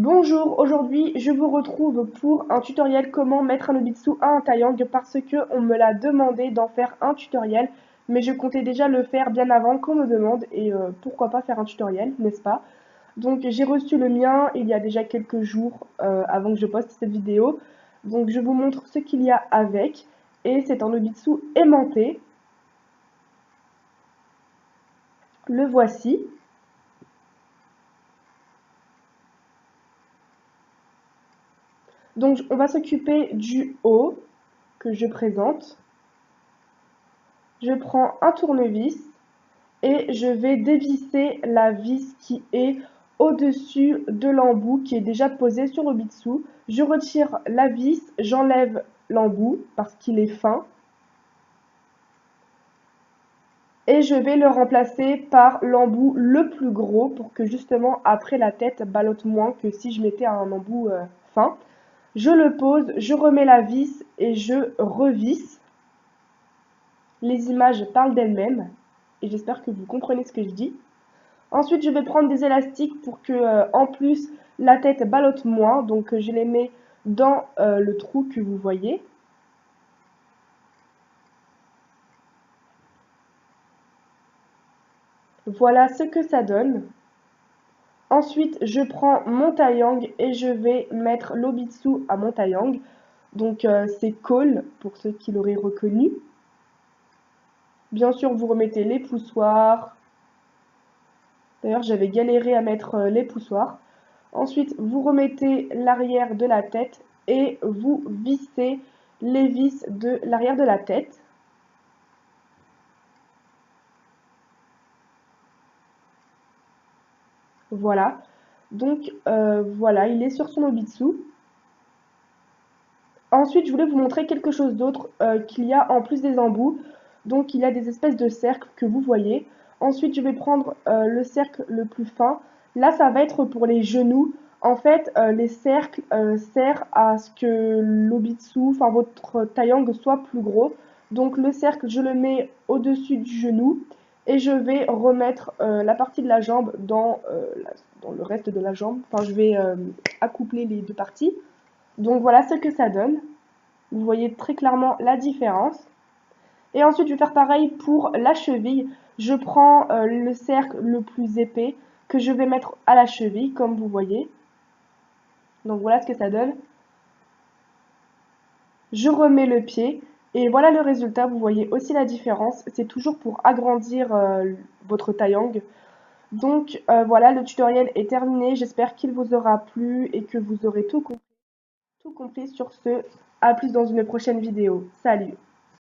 Bonjour, aujourd'hui je vous retrouve pour un tutoriel comment mettre un Nobitsu à un Taeyang parce que on me l'a demandé d'en faire un tutoriel, mais je comptais déjà le faire bien avant qu'on me demande et pourquoi pas faire un tutoriel, n'est-ce pas? Donc j'ai reçu le mien il y a déjà quelques jours avant que je poste cette vidéo, donc je vous montre ce qu'il y a avec et c'est un Nobitsu aimanté, le voici. Donc on va s'occuper du haut que je présente. Je prends un tournevis et je vais dévisser la vis qui est au-dessus de l'embout qui est déjà posé sur le bitsu. Je retire la vis, j'enlève l'embout parce qu'il est fin et je vais le remplacer par l'embout le plus gros pour que justement après la tête ballotte moins que si je mettais un embout fin. Je le pose, je remets la vis et je revisse. Les images parlent d'elles-mêmes et j'espère que vous comprenez ce que je dis. Ensuite, je vais prendre des élastiques pour que, en plus, la tête ballotte moins. Donc, je les mets dans le trou que vous voyez. Voilà ce que ça donne. Ensuite, je prends mon taeyang et je vais mettre l'obitsu à mon taeyang. Donc, c'est Cole, pour ceux qui l'auraient reconnu. Bien sûr, vous remettez les poussoirs. D'ailleurs, j'avais galéré à mettre les poussoirs. Ensuite, vous remettez l'arrière de la tête et vous vissez les vis de l'arrière de la tête. Voilà. Donc, voilà, il est sur son obitsu. Ensuite, je voulais vous montrer quelque chose d'autre qu'il y a en plus des embouts. Donc, il y a des espèces de cercles que vous voyez. Ensuite, je vais prendre le cercle le plus fin. Là, ça va être pour les genoux. En fait, les cercles servent à ce que l'obitsu, enfin votre taeyang soit plus gros. Donc, le cercle, je le mets au-dessus du genou et je vais remettre la partie de la jambe dans le reste de la jambe. Enfin, je vais accoupler les deux parties. Donc, voilà ce que ça donne. Vous voyez très clairement la différence. Et ensuite, je vais faire pareil pour la cheville. Je prends le cercle le plus épais que je vais mettre à la cheville, comme vous voyez. Donc voilà ce que ça donne. Je remets le pied et voilà le résultat. Vous voyez aussi la différence. C'est toujours pour agrandir votre taeyang. Donc voilà, le tutoriel est terminé. J'espère qu'il vous aura plu et que vous aurez tout compris sur ce. À plus dans une prochaine vidéo. Salut!